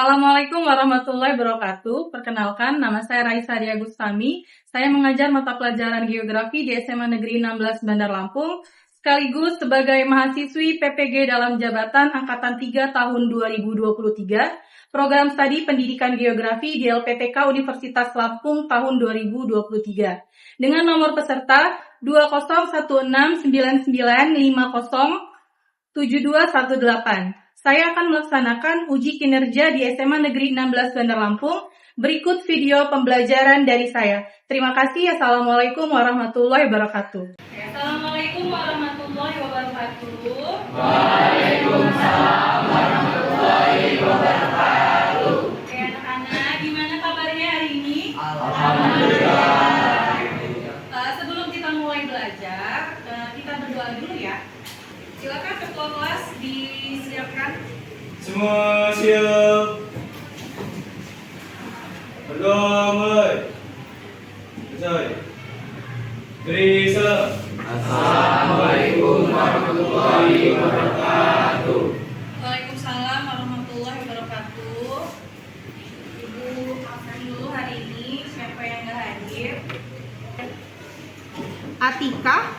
Assalamualaikum warahmatullahi wabarakatuh. Perkenalkan, nama saya Raisa Ria Gustami. Saya mengajar mata pelajaran geografi di SMA Negeri 16 Bandar Lampung, sekaligus sebagai mahasiswi PPG dalam jabatan Angkatan 3 tahun 2023, program studi pendidikan geografi di LPTK Universitas Lampung tahun 2023. Dengan nomor peserta 201699507218. Saya akan melaksanakan uji kinerja di SMA Negeri 16 Bandar Lampung. Berikut video pembelajaran dari saya. Terima kasih. Assalamualaikum warahmatullahi wabarakatuh. Assalamualaikum warahmatullahi wabarakatuh. Waalaikumsalam warahmatullahi wabarakatuh. Oke anak-anak, gimana kabarnya hari ini? Alhamdulillah. Sebelum kita mulai belajar, kita berdoa dulu ya. Silakan ketua kelas disiapkan. Semua siap. Berdoa mulai. Selesai. Terisa. Assalamualaikum warahmatullahi wabarakatuh. Waalaikumsalam warahmatullahi wabarakatuh. Ibu absen dulu hari ini. Siapa yang nggak hadir? Atika,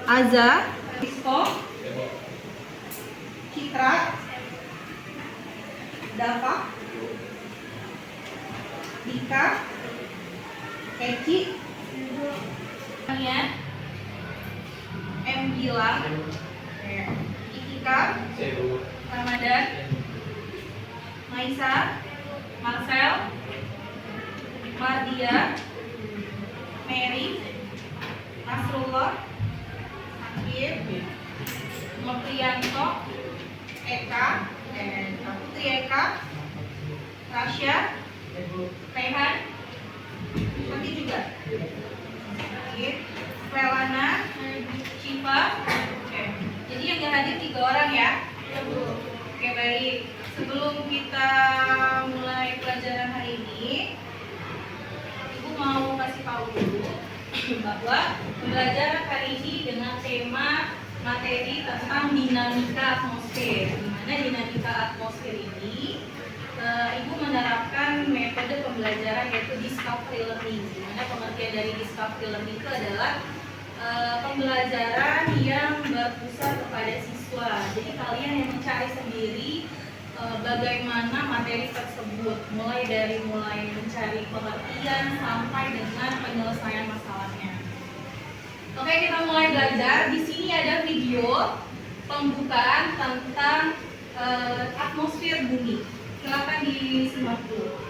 Aza, Rizko, Citra, Dava, Dika, Eci, kalian, M. Gilang, Ikika, Ramadan, Maisa, Marcel, Mardia, Mary, Nasrullah, Akif, Noprianto, Eka, Putri Eka, Rasya, Rehan, nanti juga Akif, Pelana, Syifa. Oke. Jadi yang nggak hadir 3 orang ya. Oke baik. Sebelum kita mulai pelajaran hari ini, Ibu mau kasih tahu dulu bahwa pembelajaran hari ini dengan tema materi tentang dinamika atmosfer. Di mana dinamika atmosfer ini Ibu menerapkan metode pembelajaran yaitu discovery learning. Di mana pengertian dari discovery learning itu adalah pembelajaran yang berpusat kepada siswa. Jadi kalian yang mencari sendiri bagaimana materi tersebut, mulai mencari pengertian sampai dengan penyelesaian masalahnya. Oke, kita mulai belajar. Di sini ada video pembukaan tentang atmosfer bumi. Silakan disimak dulu.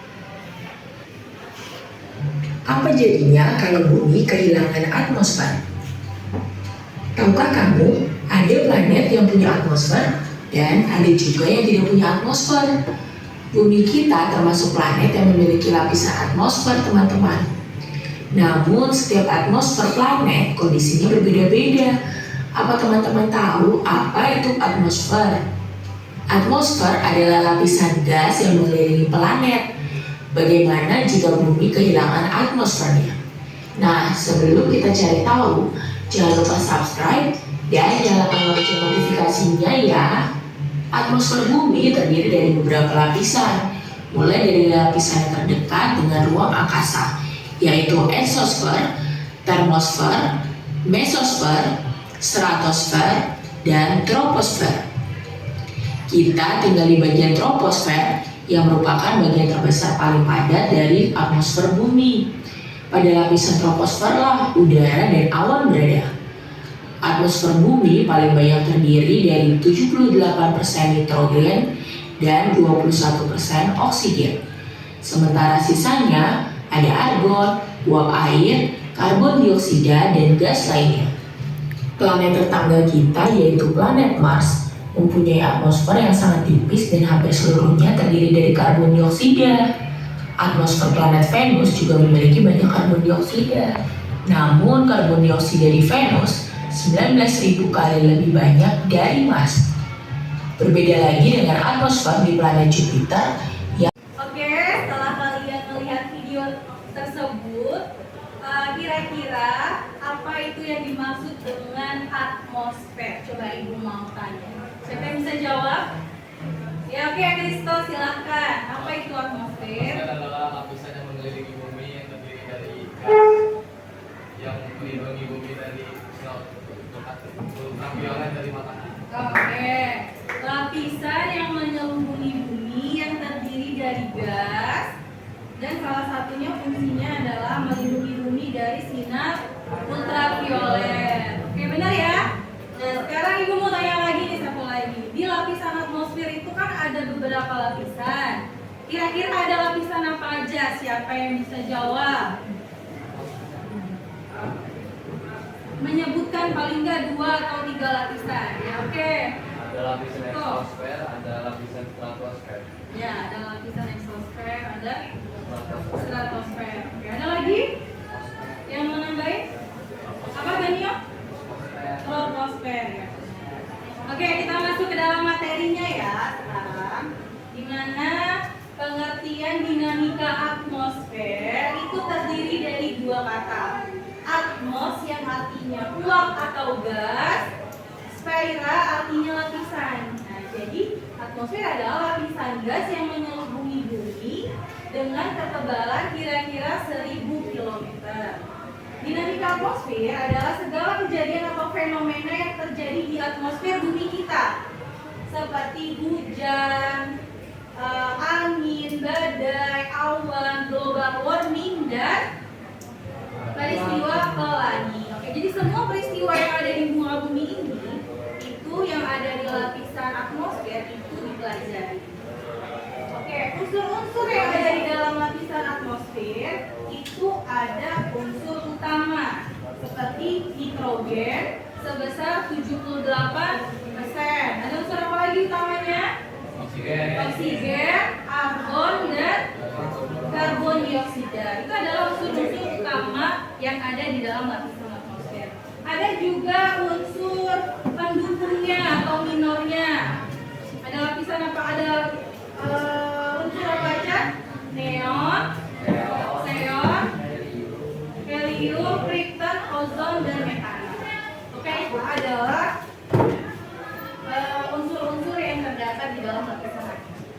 Apa jadinya kalau bumi kehilangan atmosfer? Tahukah kamu, ada planet yang punya atmosfer dan ada juga yang tidak punya atmosfer. Bumi kita termasuk planet yang memiliki lapisan atmosfer, teman-teman. Namun setiap atmosfer planet kondisinya berbeda-beda. Apa teman-teman tahu apa itu atmosfer? Atmosfer adalah lapisan gas yang mengelilingi planet. Bagaimana jika bumi kehilangan atmosfernya? Nah, sebelum kita cari tahu, jangan lupa subscribe dan nyalakan lonceng notifikasinya ya. Atmosfer bumi terdiri dari beberapa lapisan, mulai dari lapisan yang terdekat dengan ruang angkasa, yaitu eksosfer, termosfer, mesosfer, stratosfer, dan troposfer. Kita tinggal di bagian troposfer yang merupakan bagian terbesar paling padat dari atmosfer bumi. Pada lapisan troposfer lah udara dan awan berada. Atmosfer bumi paling banyak terdiri dari 78% nitrogen dan 21% oksigen. Sementara sisanya ada argon, uap air, karbon dioksida, dan gas lainnya. Planet tetangga kita yaitu planet Mars mempunyai atmosfer yang sangat tipis dan hampir seluruhnya terdiri dari karbon dioksida. Atmosfer planet Venus juga memiliki banyak karbon dioksida. Namun karbon dioksida di Venus 19.000 kali lebih banyak dari Mars. Berbeda lagi dengan atmosfer di planet Jupiter yang Oke, setelah kalian melihat video tersebut, kira-kira apa itu yang dimaksud dengan atmosfer? Coba Ibu mau tanya. Siapa yang bisa jawab? Ya oke, Kristo silakan. Apa itu atmosfer? Atmosfer adalah lapisan yang mengelilingi bumi yang terdiri dari gas yang melindungi bumi dari sinar ultraviolet dari matahari. Oke, lapisan yang menyelubungi bumi yang terdiri dari gas dan salah satunya fungsinya adalah melindungi bumi dari sinar ultraviolet. Oke, benar ya? Nah, sekarang ibu mau tanya lagi nih, satu lagi. Di lapisan atmosfer itu kan ada beberapa lapisan. Kira-kira ada lapisan apa aja? Siapa yang bisa jawab? Menyebutkan paling nggak 2 atau 3 lapisan. Ya, oke. Ada lapisan eksosfer, ada lapisan stratosfer. Ya, ada lapisan exosfer, ada stratosfer. Oke, ada lagi yang mau nambahin? Apa Ganio? Troposfer ya. Oke, kita masuk ke dalam materinya ya sekarang. Dimana pengertian dinamika atmosfer itu terdiri dari 2 kata. Atmos yang artinya uap atau gas, sfera artinya lapisan. Nah, jadi atmosfer adalah lapisan gas yang menyelubungi bumi dengan ketebalan kira-kira 1000 km. Dinamika atmosfer adalah segala kejadian atau fenomena yang terjadi di atmosfer bumi kita, seperti hujan, angin, badai, awan, global warming, dan peristiwa pelangi. Oke, jadi semua peristiwa yang ada di muka bumi ini itu yang ada di lapisan atmosfer itu dipelajari. Oke, unsur-unsur yang ada di dalam lapisan atmosfer itu ada unsur utama seperti nitrogen sebesar 78%. Ada unsur apa lagi utamanya? Oksigen, argon, dan karbon dioksida. Itu adalah unsur-unsur utama yang ada di dalam lapisan atmosfer. Ada juga unsur pendukungnya atau minornya. Ada lapisan apa? Ada unsur apa aja? Neon, xenon, helium, krypton, ozon, dan metana. Oke, itu adalah unsur-unsur yang terdapat di dalam lapisan atmosfer.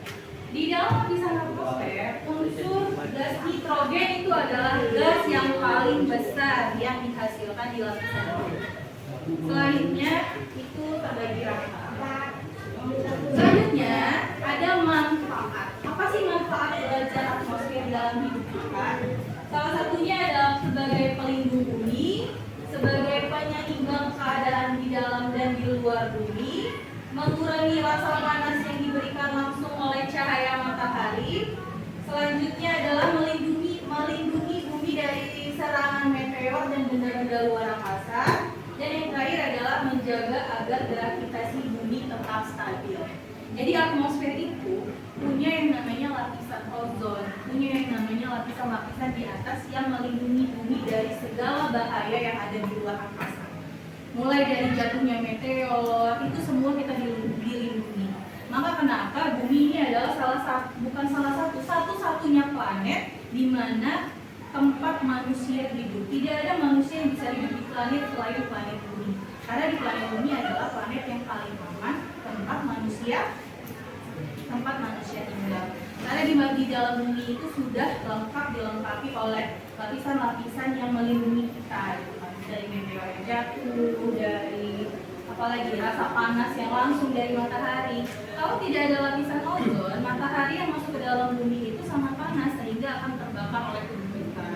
Di dalam lapisan atmosfer, unsur gas nitrogen itu adalah gas yang paling besar yang dihasilkan di lapisan atmosfer. Selanjutnya itu terbagi rata. Selanjutnya ada manfaat. Apa sih manfaat belajar atmosfer dalam hidup kita? Salah satunya adalah sebagai pelindung bumi, sebagai penyeimbang keadaan di dalam dan di luar bumi, mengurangi rasa panas yang diberikan langsung oleh cahaya matahari. Selanjutnya adalah melindungi bumi dari serangan meteor dan benda-benda luar angkasa. Dan yang terakhir adalah menjaga agar gravitasi bumi tetap stabil. Jadi atmosfer itu punya yang namanya lapisan ozon, punya yang namanya lapisan-lapisan di atas yang melindungi bumi dari segala bahaya yang ada di luar angkasa. Mulai dari jatuhnya meteor, itu semua kita dilindungi. Maka kenapa bumi ini adalah satu-satunya planet di mana tempat manusia hidup. Tidak ada manusia yang bisa hidup di planet selain planet bumi. Karena di planet bumi adalah planet yang paling aman tempat manusia tinggal. Karena di dalam bumi itu sudah dilengkapi oleh lapisan-lapisan yang melindungi kita, gitu kan. Dari meteor yang jatuh, dari apalagi rasa panas yang langsung dari matahari. Kalau tidak ada lapisan ozon, matahari yang masuk ke dalam bumi itu sangat panas sehingga akan terbakar oleh tubuh kita.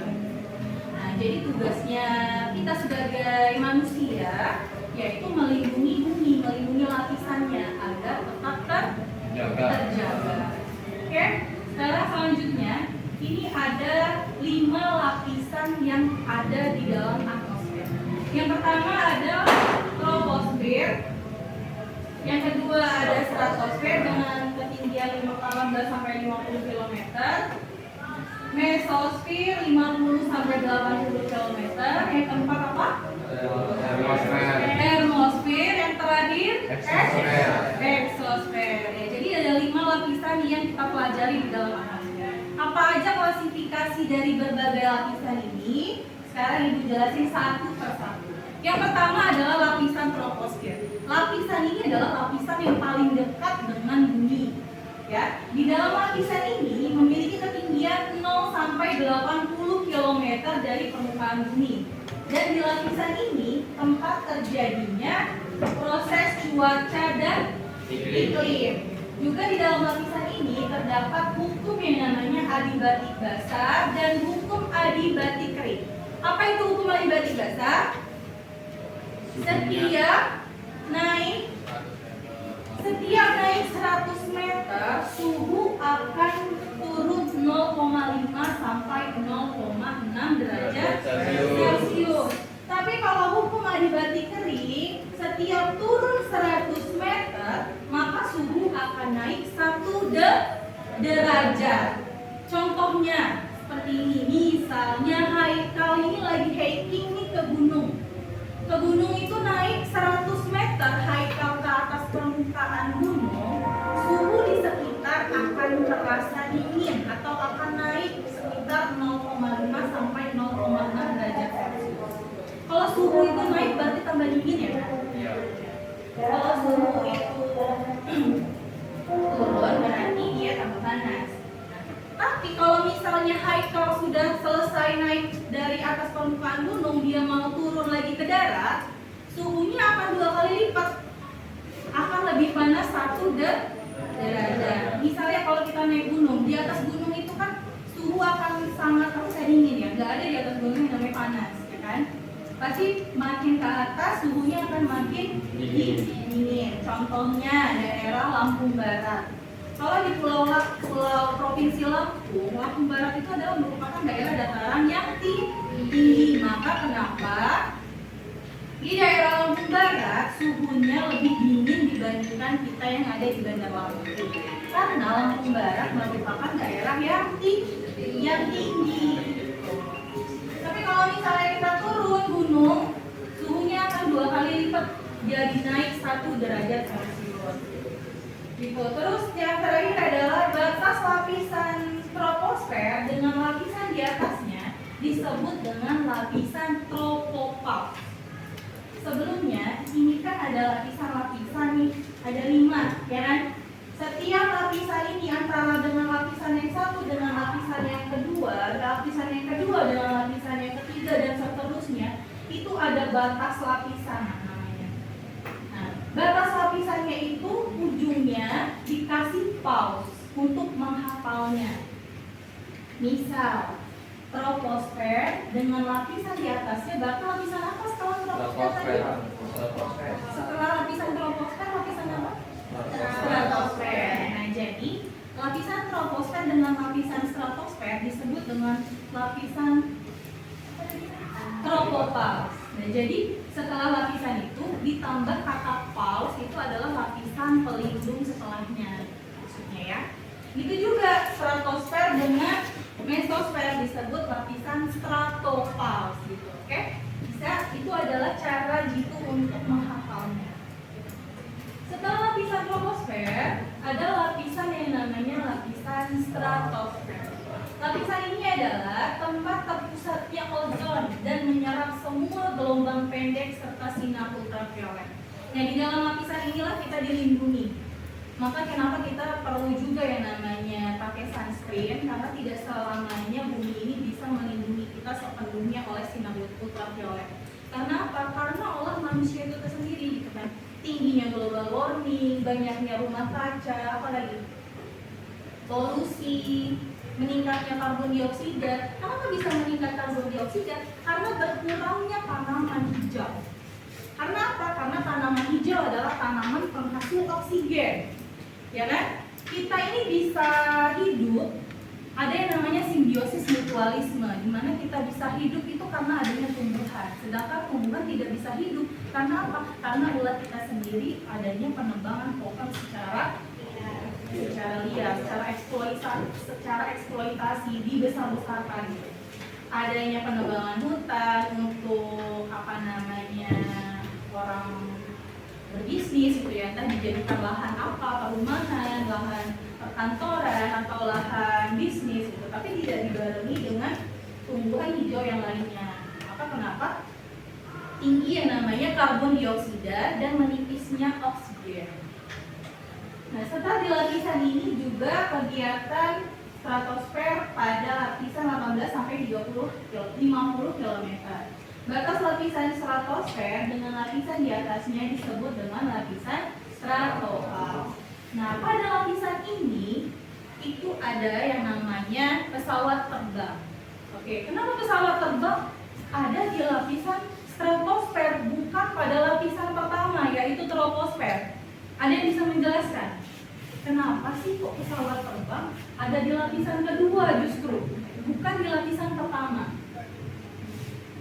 Nah, jadi tugasnya kita sebagai manusia yaitu melindungi bumi, melindungi lapisannya agar tetap terjaga. Oke, sekarang selanjutnya ini ada 5 lapisan yang ada di dalam atmosfer. Yang pertama ada troposfer, yang kedua ada stratosfer dengan ketinggian 18 sampai 50 km, mesosfer 50 sampai 80 km, yang keempat apa? Termosfer, yang terakhir exosfer. Ya, jadi ada 5 lapisan yang kita pelajari di dalam atmosfer. Apa aja klasifikasi dari berbagai lapisan ini? Sekarang Ibu jelasin satu persatu. Yang pertama adalah lapisan troposfer. Lapisan ini adalah lapisan yang paling dekat dengan bumi. Ya, di dalam lapisan ini memiliki ketinggian 0 sampai 80 km dari permukaan bumi. Dan di lapisan ini tempat terjadinya proses cuaca dan iklim. Juga di dalam lapisan ini terdapat hukum yang namanya adiabatik basah dan hukum adiabatik kering. Apa itu hukum adiabatik basah? Setiap naik 100 meter, suhu akan turun 0,5 sampai 0,6 derajat Celcius. Tapi kalau hukum adiabatik kering, setiap turun 100 meter, maka suhu akan naik 1 derajat. Contohnya seperti ini, misalnya Haikal ini lagi hiking nih ke gunung. Ke gunung itu naik 100 meter, Haikal ke atas permukaan gunung, suhu di sekitar akan terasa dingin atau akan naik sekitar 0,5 sampai 0,6 derajat Celcius. Kalau suhu itu naik berarti tambah dingin ya kan? Iya. Kalau suhu itu turun berarti dia tambah panas. Tapi kalau misalnya Haikal sudah selesai naik dari atas permukaan gunung, dia mau turun lagi ke darat, suhunya akan 2 kali lipat, akan lebih panas 1 derajat. Misalnya kalau kita naik gunung, di atas gunung itu kan suhu akan sangat dingin ya, nggak ada di atas gunung yang namanya panas, ya kan? Pasti makin ke atas suhunya akan makin dingin. Contohnya daerah Lampung Barat. Kalau di pulau provinsi Lampung Barat itu adalah merupakan daerah dataran yang tinggi. Maka kenapa di daerah Lampung Barat suhunya lebih dingin dibandingkan kita yang ada di Bandar Lampung? Karena Lampung Barat merupakan daerah yang tinggi. Tapi kalau misalnya kita turun gunung, suhunya akan 2 kali lipat, jadi naik 1 derajat Celcius. Gitu. Terus yang terakhir adalah batas lapisan troposfer dengan lapisan di atasnya disebut dengan lapisan tropopause. Sebelumnya ini kan ada lapisan-lapisan nih, ada 5, ya kan? Setiap lapisan ini antara dengan lapisan yang satu dengan lapisan yang kedua, lapisan yang kedua dengan lapisan yang ketiga dan seterusnya, itu ada batas lapisan namanya. Nah, batas lapisannya itu ujungnya dikasih pause untuk menghafalnya. Misal, troposfer dengan lapisan di atasnya, berarti lapisan apa setelah troposfer tadi? Setelah lapisan troposfer, lapisan apa? Stratosfer. Nah, jadi lapisan troposfer dengan lapisan stratosfer disebut dengan lapisan tropopause. Nah, jadi setelah lapisan itu ditambah kata pause, itu adalah lapisan pelindung setelahnya, maksudnya ya. Itu juga stratosfer dengan mesosfer disebut lapisan stratopause gitu, oke? Bisa, itu adalah cara gitu untuk menghafalnya. Setelah lapisan troposfer, ada lapisan yang namanya lapisan stratosfer. Lapisan ini adalah tempat terpusatnya ozon dan menyerap semua gelombang pendek serta sinar ultraviolet. Nah, di dalam lapisan inilah kita dilindungi. Maka kenapa kita perlu juga yang namanya pakai sunscreen, karena tidak selamanya bumi ini bisa melindungi kita sepenuhnya oleh sinar ultraviolet. Karena apa? Karena olah manusia itu tersendiri gitu kan. Tingginya global warming, banyaknya rumah kaca, apalagi polusi, meningkatnya karbon dioksida. Kenapa bisa meningkat karbon dioksida? Karena berkurangnya tanaman hijau. Karena apa? Karena tanaman hijau adalah tanaman penghasil oksigen, ya kan? Kita ini bisa hidup, ada yang namanya simbiosis mutualisme, di mana kita bisa hidup itu karena adanya tumbuhan. Sedangkan tumbuhan tidak bisa hidup karena apa? Karena ulat kita sendiri adanya penebangan pohon secara liar, secara eksploitasi dibesar-besarkan. Adanya penebangan hutan untuk orang berbisnis gitu ya, entah dijadikan lahan apa, perumahan, lahan perkantoran atau lahan bisnis gitu, tapi tidak dibarengi dengan tumbuhan hijau yang lainnya. Maka kenapa tinggi yang namanya karbon dioksida dan menipisnya oksigen. Nah, serta di lapisan ini juga kegiatan stratosfer pada lapisan 18 sampai 50 km. Batas lapisan stratosfer dengan lapisan di atasnya disebut dengan lapisan stratopause. Nah, pada lapisan ini itu ada yang namanya pesawat terbang. Oke, kenapa pesawat terbang ada di lapisan stratosfer, bukan pada lapisan pertama yaitu troposfer? Ada yang bisa menjelaskan? Kenapa sih kok pesawat terbang ada di lapisan kedua justru, bukan di lapisan pertama?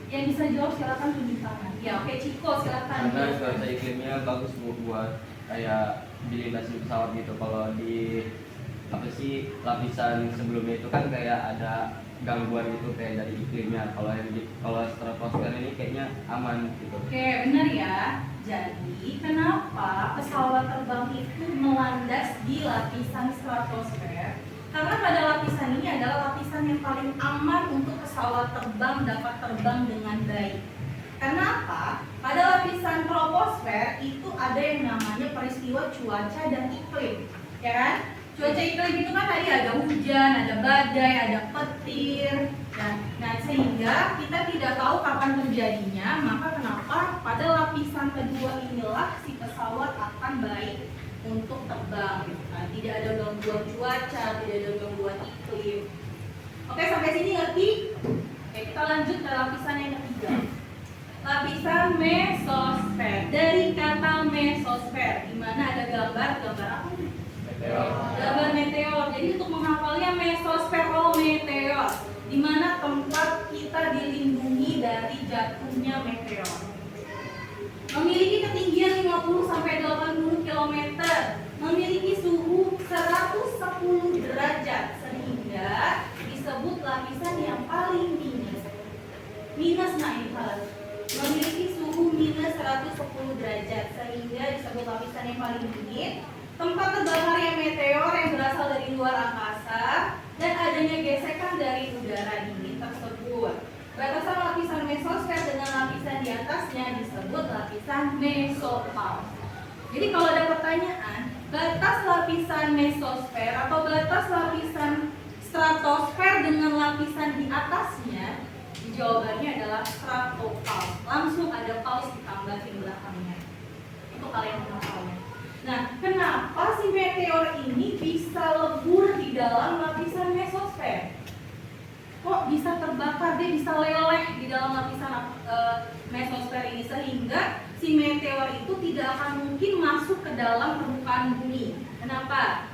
Yang bisa jawab silakan tunjuk tangan. Ya, oke, Ciko silakan. Karena cuaca iklimnya bagus buat kayak dilintasi pesawat gitu. Kalau di apa sih lapisan sebelumnya itu kan kayak ada gangguan gitu kayak dari iklimnya. Kalau stratosfer ini kayaknya aman gitu. Oke, benar ya. Jadi, kenapa pesawat terbang itu melandas di lapisan stratosfer? Karena pada lapisan ini adalah lapisan yang paling aman untuk pesawat terbang dapat terbang dengan baik. Karena apa? Pada lapisan troposfer itu ada yang namanya peristiwa cuaca dan iklim, ya kan? Cuaca iklim itu kan tadi ada hujan, ada badai, ada petir. Nah, sehingga kita tidak tahu kapan terjadinya, maka kenapa pada lapisan kedua inilah si pesawat akan baik untuk terbang. Nah, tidak ada gangguan cuaca, tidak ada gangguan iklim. Oke, sampai sini ngerti? Oke, kita lanjut ke lapisan yang ketiga. Lapisan mesosfer. Dari kata mesosfer, di mana ada gambar apa? Gambar meteor. Jadi untuk menghafalnya mesosfer meteor, di mana tempat kita dilindungi dari jatuhnya meteor. Memiliki ketinggian 50 sampai 80 km, memiliki suhu 110 derajat sehingga disebut lapisan yang paling minus. Nah ini salah. Memiliki suhu minus 110 derajat sehingga disebut lapisan yang paling dingin. Tempat terbakarnya meteor yang berasal dari luar angkasa dan adanya gesekan dari udara dingin tersebut. Batasan lapisan mesosfer dengan lapisan di atasnya disebut lapisan mesopause. Jadi kalau ada pertanyaan, batas lapisan mesosfer atau batas lapisan stratosfer dengan lapisan di atasnya, jawabannya adalah stratopause. Langsung ada pause ditambahin belakangnya. Itu kalian menghafalnya. Nah, kenapa si meteor ini bisa lebur di dalam lapisan mesosfer? Kok bisa terbakar, dia bisa leleh di dalam lapisan mesosfer ini sehingga si meteor itu tidak akan mungkin masuk ke dalam permukaan bumi. Kenapa?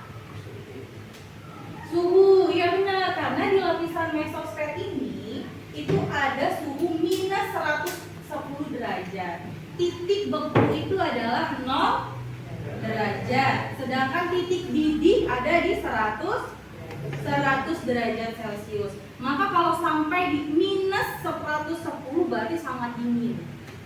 Suhu, ya benar, karena di lapisan mesosfer ini itu ada suhu minus 110 derajat. Titik beku itu adalah 0 derajat, sedangkan titik didih ada di 100 derajat Celcius. Maka kalau sampai di minus 110 berarti sangat dingin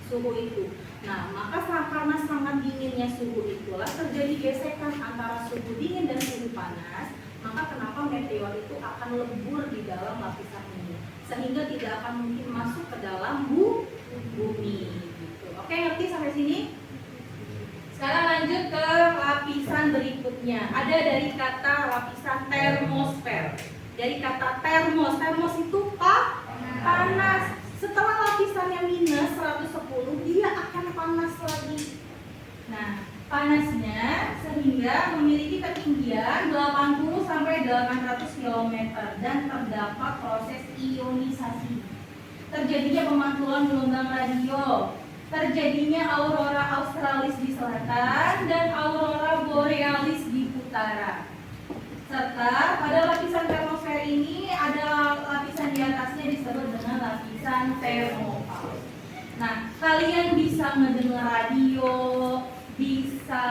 suhu itu. Nah, maka karena sangat dinginnya suhu itulah terjadi gesekan antara suhu dingin dan suhu panas. Maka kenapa meteor itu akan lebur di dalam lapisan ini, sehingga tidak akan mungkin masuk ke dalam bumi. Gitu. Oke, ngerti sampai sini? Sekarang lanjut ke lapisan berikutnya. Ada dari kata lapisan termosfer. Dari kata termos itu panas. Setelah lapisannya minus 110, dia akan panas lagi. Nah, panasnya sehingga memiliki ketinggian 80 sampai 800 km dan terdapat proses ionisasi. Terjadinya pemantulan gelombang radio, terjadinya aurora australis di selatan dan aurora borealis di utara. Serta pada lapisan termosfer ini ada lapisan di atasnya disebut dengan lapisan termopause. Nah, kalian bisa mendengar radio, bisa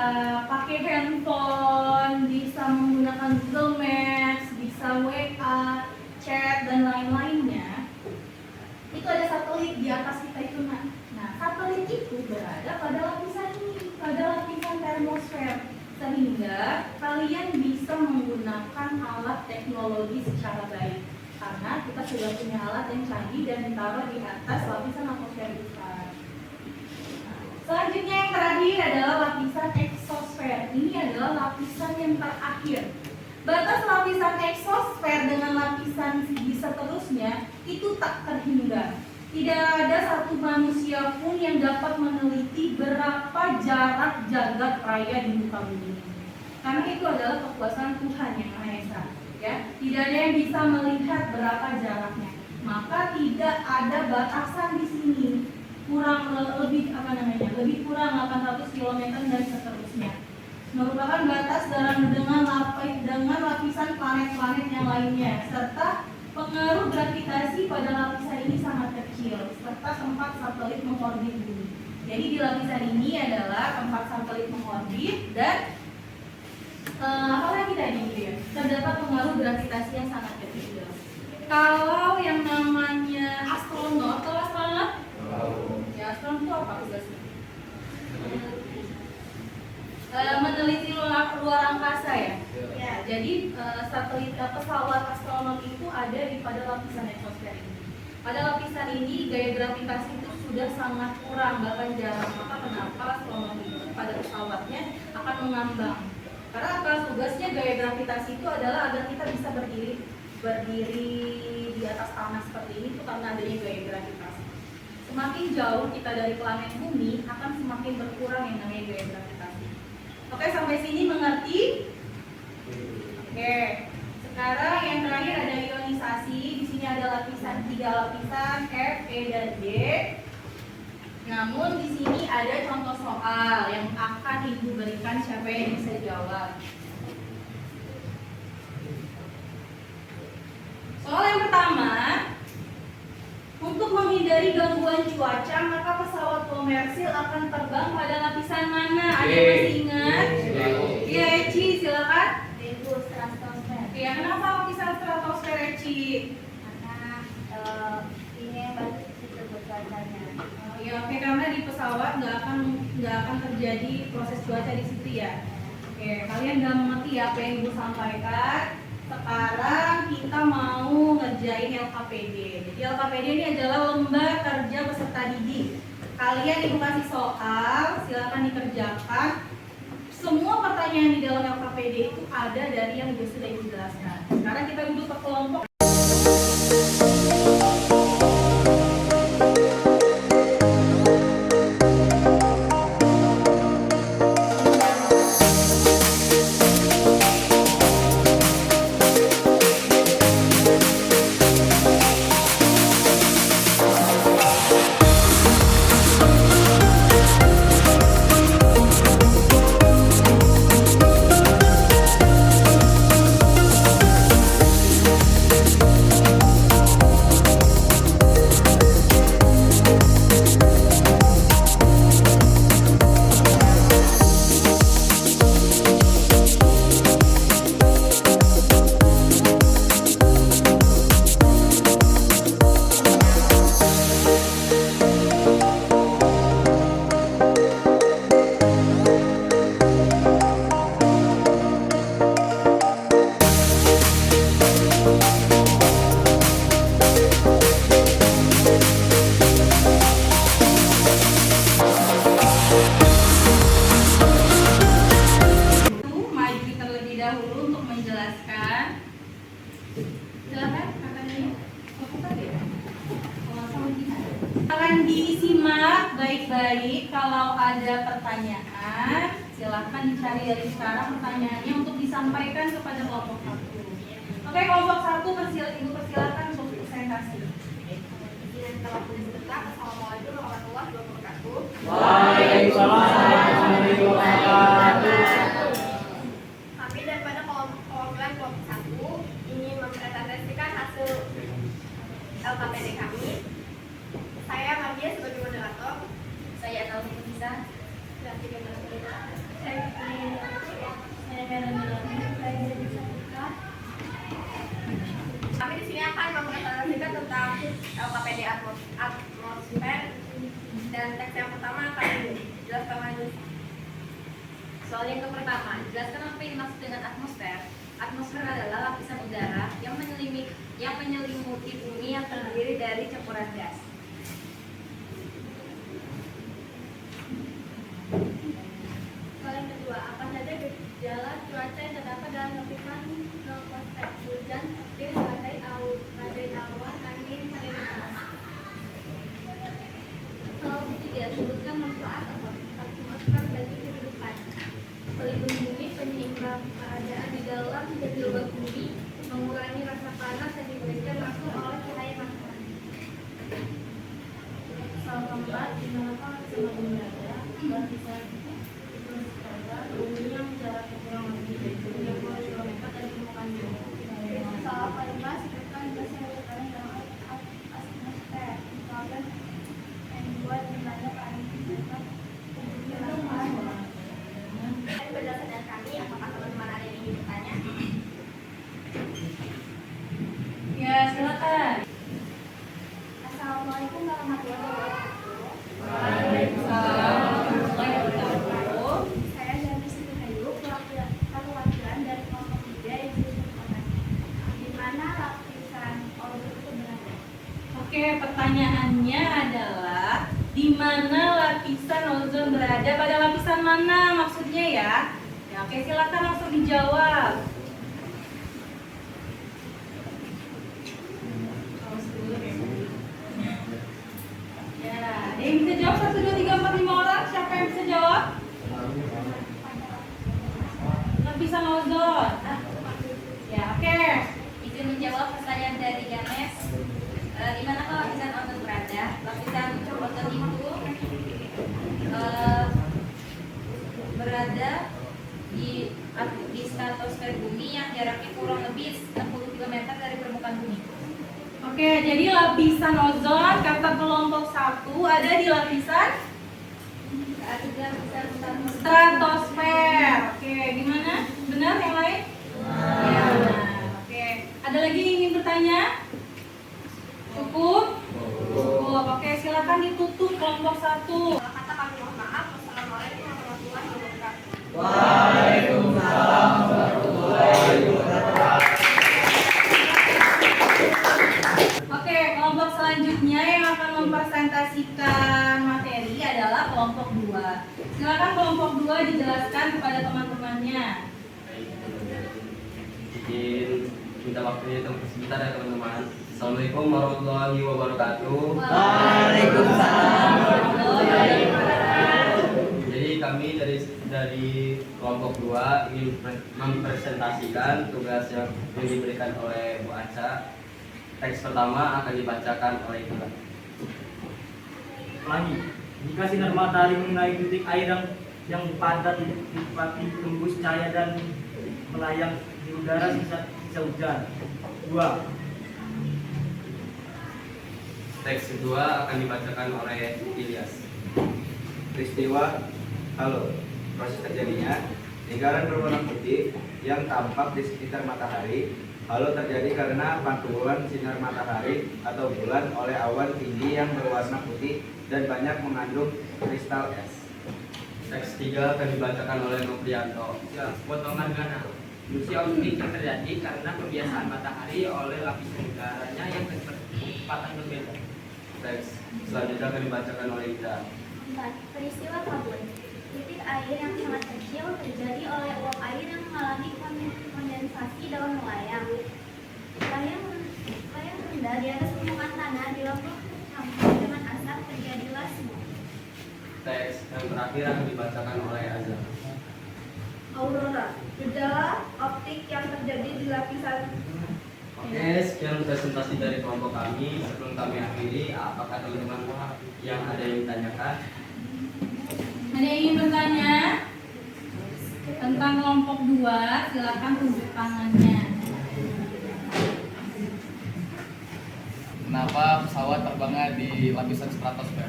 pakai handphone, bisa menggunakan Google Maps, bisa WA, chat dan lain-lainnya. Itu ada satelit di atas kita itu. Nah, satelit itu berada pada lapisan ini, pada lapisan termosfer. Sehingga kalian bisa menggunakan alat teknologi secara baik karena kita sudah punya alat yang canggih dan ditaruh di atas lapisan atmosfer besar. Selanjutnya yang terakhir adalah lapisan eksosfer. Ini adalah lapisan yang terakhir. Batas lapisan eksosfer dengan lapisan segi seterusnya itu tak terhingga. Tidak ada satu manusia pun yang dapat meneliti berapa jarak jagat raya di muka bumi ini. Karena itu adalah kekuasaan Tuhan yang Maha Esa. Ya, tidak ada yang bisa melihat berapa jaraknya. Maka tidak ada batasan di sini. Lebih kurang 800 km dan seterusnya. Merupakan batas dengan lapisan planet-planet yang lainnya, serta pengaruh gravitasi pada lapisan ini sangat kecil, serta tempat satelit mengorbit bumi. Jadi di lapisan ini adalah tempat satelit mengorbit dan apalagi tadi gitu ya, terdapat pengaruh gravitasi yang sangat kecil. Kalau yang namanya astronot, kalau astronot, ya astronot itu apa tugasnya? Meneliti luar angkasa ya. Ya, jadi pesawat astronot itu ada di pada lapisan eksosfer ini. Pada lapisan ini gaya gravitasi itu sudah sangat kurang bahkan jarang. Maka kenapa astronot itu pada pesawatnya akan mengambang? Karena apa? Tugasnya gaya gravitasi itu adalah agar kita bisa berdiri di atas tanah seperti ini itu karena adanya gaya gravitasi. Semakin jauh kita dari planet bumi akan semakin berkurang yang namanya gaya gravitasi. Oke, sampai sini mengerti? Oke. Sekarang yang terakhir ada ionisasi. Di sini ada tiga lapisan F, E, dan D. Namun di sini ada contoh soal yang akan Ibu berikan, siapa yang bisa jawab. Soal yang pertama, untuk menghindari gangguan cuaca, maka pesawat komersil akan terbang pada lapisan mana? Ada yang masih ingat? Iya, Eci, silakan. Yaitu stratosfer. Ya, kenapa lapisan stratosfer, Eci? Karena ini yang bagus itu buat cuacanya. Ya, oke, karena di pesawat nggak akan terjadi proses cuaca di situ ya. Oke, kalian udah mengerti ya apa yang Ibu sampaikan. Sekarang kita mau ngerjain LKPD. Jadi LKPD ini adalah lembar kerja peserta didik. Kalian Ibu kasih soal, silakan dikerjakan. Semua pertanyaan di dalam LKPD itu ada dari yang sudah Ibu jelaskan. Sekarang kita duduk ke kelompok. Akan disimak baik-baik. Kalau ada pertanyaan, silahkan dicari dari sekarang pertanyaannya untuk disampaikan kepada kelompok 1. Oke, kelompok 1 Ibu persilakan untuk presentasi. Assalamualaikum warahmatullahi wabarakatuh. Waalaikumsalam warahmatullahi wabarakatuh. Kami daripada perwakilan kelompok 1 ingin mempresentasikan hasil LKPD kami. Saya Madia sebagai moderator. Saya tahu bisa. Kami di sini akan mempresentasikan tentang LKPD atmosfer dan teks yang pertama akan dijelaskan lagi. Soal yang pertama, jelaskan apa yang dimaksud dengan atmosfer. Atmosfer adalah lapisan udara yang menyelimuti bumi yang terdiri dari campuran gas. Soal yang kedua, apa saja Gejala cuaca yang terdapat dalam lapisan troposfer: hujan, petir, badai awan, angin, badai panas. Soal ketiga, sebutkan manfaat atmosfer bagi kehidupan. Pelindung bumi, penyeimbang keadaan di dalam dan di luar bumi, mengurangi rasa panas yang diberikan langsung oleh cahaya matahari. Soal keempat, di manakah lapisan ozon berada? Lapisan bumi yang jaraknya kurang lebih 30 km dari permukaan bumi. Soal kelima, sebutkan gas yang terkandung dalam atmosfer. Misalkan N2 dan banyak antigen. Penjelasan dari kami, apakah teman-teman ada yang ingin bertanya? Ya, silakan. Assalamualaikum warahmatullahi wabarakatuh. Waalaikumsalam warahmatullahi wabarakatuh. Saya Jami Siti Hayu, perwakilan dari kelompok 3 yang disebut kota. Di mana lapisan ozon itu berada? Oke, pertanyaannya adalah di mana lapisan ozon berada? Pada lapisan mana maksudnya ya? Ya, oke, silakan langsung dijawab. Ya, ada yang bisa jawab 1, 2, 3, 4, 5 orang? Siapa yang bisa jawab? Lapisan ozon. Ya, oke. Izin menjawab pertanyaan dari Ganes. Di mana lapisan ozon berada? Lapisan ozon itu berada di stratosfer bumi yang jaraknya kurang lebih 60 km dari permukaan bumi. Oke, jadi lapisan ozon kata kelompok 1 ada di lapisan stratosfer. Oke, gimana? Benar yang lain? Ya, benar. Oke, ada lagi yang ingin bertanya? Cukup? Cukup. Oke, silakan ditutup kelompok 1. Kata kami mohon maaf. Wassalamualaikum warahmatullahi wabarakatuh. Waalaikumsalam warahmatullahi wabarakatuh. Oke, kelompok selanjutnya yang akan mempresentasikan materi adalah kelompok 2. Silakan kelompok 2 dijelaskan kepada teman-temannya. Izin minta waktunya sebentar ya teman-teman. Assalamualaikum warahmatullahi wabarakatuh. Waalaikumsalam warahmatullahi wabarakatuh. Jadi kami dari kelompok 2 ingin mempresentasikan tugas yang diberikan oleh Bu Aca. Teks pertama akan dibacakan oleh kita. Lagi, jika sinar matahari mengenai titik air yang padat didapati tembus cahaya dan melayang di udara sisa hujan. 2. Teks kedua akan dibacakan oleh Ilyas. Peristiwa halo, proses terjadinya lingkaran berwarna putih yang tampak di sekitar matahari. Halo terjadi karena pantulan sinar matahari atau bulan oleh awan tinggi yang berwarna putih dan banyak mengandung kristal es. Teks 3 akan dibacakan oleh Noprianto. Ya, potongan Gana. Ilusi optik terjadi karena pembiasaan matahari oleh lapisan udaranya yang berkecepatan berbeda. Teks selanjutnya akan dibacakan oleh Ida. 4. Peristiwa kabut. Titik air yang sangat kecil terjadi oleh uap air yang mengalami kondensasi daun melayang. Layang rendah di atas permukaan tanah di lombok campur dengan asap terjadilah smog. Teks yang terakhir akan dibacakan oleh Azhar. Aurora. Gejala optik yang terjadi di lapisan. Oke, sekian presentasi dari kelompok kami. Sebelum kami akhiri, apakah teman-teman yang ada yang ditanyakan? Ada yang ingin bertanya tentang kelompok 2? Silakan tunjuk tangannya. Kenapa pesawat terbangnya di lapisan stratosfer?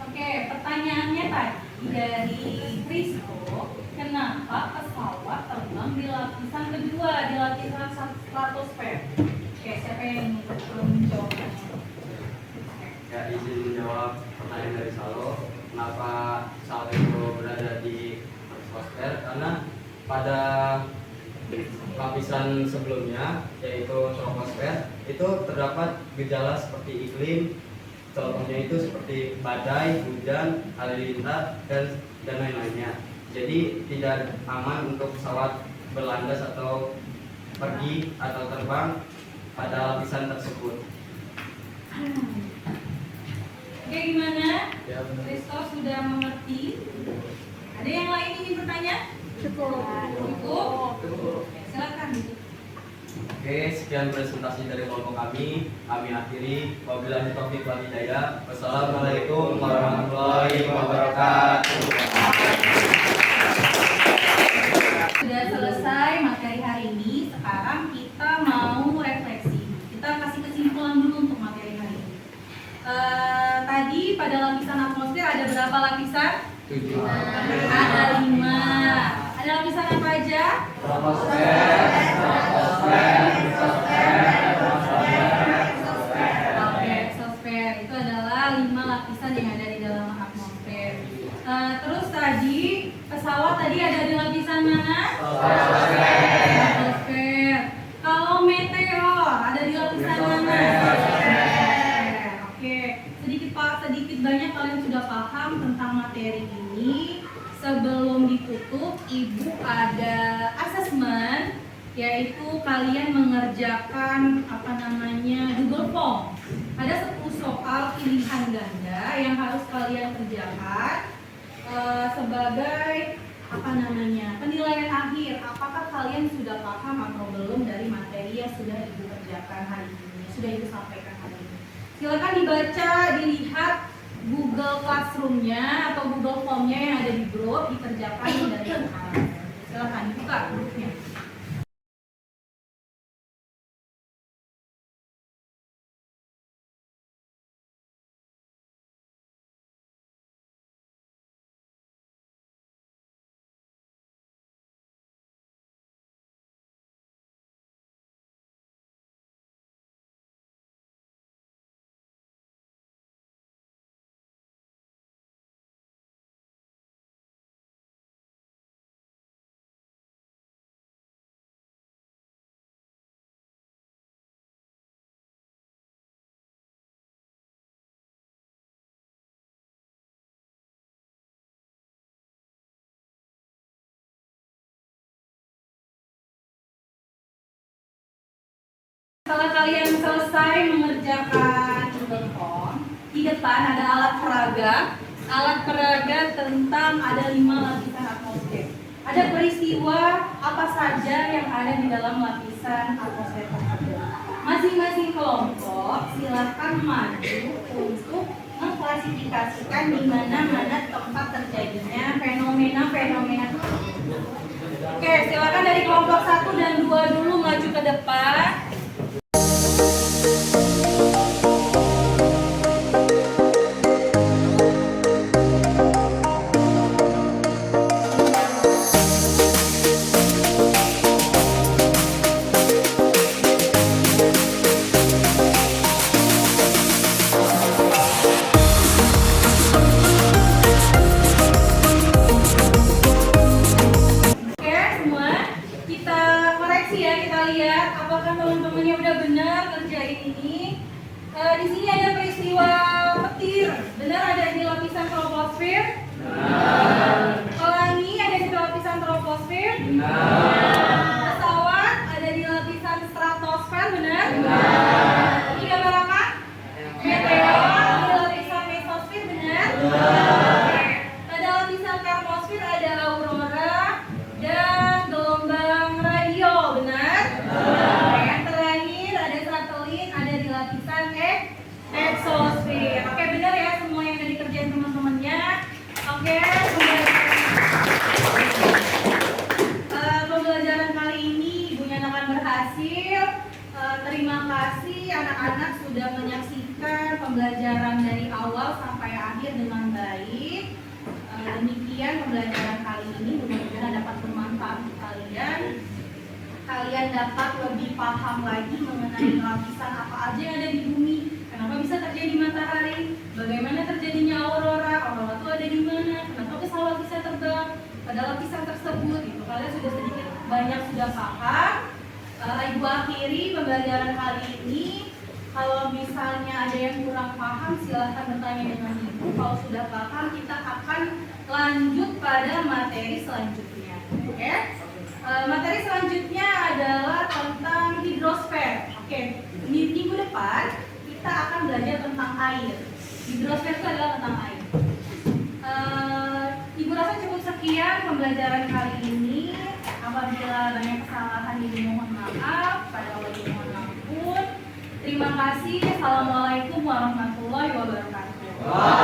Oke, pertanyaannya tadi dari Kristo, kenapa pesawat terbang di lapisan kedua, di lapisan stratosfer? Oke, siapa yang menjawabnya? Ya, izin menjawab pertanyaan dari Salo. Kenapa pesawat itu berada di stratosfer? Karena pada lapisan sebelumnya, yaitu troposfer, itu terdapat gejala seperti iklim. Contohnya itu seperti badai, hujan, halilintar, dan lain-lainnya. Jadi tidak aman untuk pesawat berlandas atau pergi atau terbang pada lapisan tersebut. Oke, gimana? Ya, benar. Risto sudah mengerti? Ada yang lain ingin bertanya? Cukup. Cukup? Oke, silakan. Oke, sekian presentasi dari kelompok kami. Kami akhiri. Wabillahi taufiq wal hidayah. Wassalamualaikum warahmatullahi wabarakatuh. Sudah selesai materi hari ini. Sekarang kita mau refleksi. Kita kasih kesimpulan dulu untuk materi hari ini. Tadi pada lapisan atmosfer ada berapa lapisan? 7. Ada 5. Ada lapisan apa aja? Oke, exosfer itu adalah 5 lapisan yang ada di dalam atmosfer. Terus tadi pesawat tadi ada di lapisan mana? Atmosfer. Kalau meteor ada di lapisan mana? Oke, sedikit banyak kalian sudah paham tentang materi ini. Sebelum ditutup, Ibu ada asesmen, yaitu kalian mengerjakan Google Form. Ada 10 soal pilihan ganda yang harus kalian kerjakan sebagai penilaian akhir. Apakah kalian sudah paham atau belum dari materi yang sudah Ibu kerjakan hari ini, sudah Ibu sampaikan hari ini? Silakan dibaca, dilihat Google Classroom-nya atau Google Form-nya yang ada di grup, dikerjakan dari sekarang. Silakan dibuka grupnya. Setelah kalian selesai mengerjakan Google Form, di depan ada alat peraga. Alat peraga tentang ada 5 lapisan atmosfer. Ada peristiwa apa saja yang ada di dalam lapisan atmosfer tersebut. Masing-masing kelompok silakan maju untuk mengklasifikasikan di mana tempat terjadinya fenomena-fenomena tersebut. Oke, silakan dari kelompok 1 dan 2 dulu maju ke depan. Teman-temannya udah benar kerjain ini. Di sini ada peristiwa petir, benar ada di lapisan troposfer? Benar. Pelangi ada di lapisan troposfer? Benar. Pesawat ada di lapisan stratosfer, benar? Benar. Ini gambar apa? Meteor di lapisan mesosfer, benar? Benar. Pada lapisan termosfer ada aurora dan gelombang radio, benar? Benar. Exosfer. Oke, benar ya semua yang udah dikerjain teman-temannya. Oke, pembelajaran kali ini Ibu nyatakan berhasil. Terima kasih anak-anak sudah menyaksikan pembelajaran dari awal sampai akhir dengan baik. Demikian pembelajaran kali ini, mudah-mudahan dapat bermanfaat untuk kalian. Kalian dapat lebih paham lagi mengenai lapisan apa aja yang ada di bumi. Kenapa bisa terjadi matahari? Bagaimana terjadinya aurora? Aurora itu ada di mana? Kenapa pesawat bisa terbang pada lapisan tersebut? Itu kalian sudah sedikit banyak sudah paham. Ibu akhiri pembelajaran kali ini. Kalau misalnya ada yang kurang paham, silahkan bertanya dengan Ibu. Kalau sudah paham, kita akan lanjut pada materi selanjutnya. Oke? Materi selanjutnya adalah tentang hidrosfer. Oke, minggu depan kita akan belajar tentang air. Hidrosfer itu adalah tentang air. Ibu rasa cukup sekian pembelajaran kali ini. Apabila banyak kesalahan, Ibu mohon maaf. Pada Allah Ibu mohon ampun. Terima kasih. Assalamualaikum warahmatullahi wabarakatuh.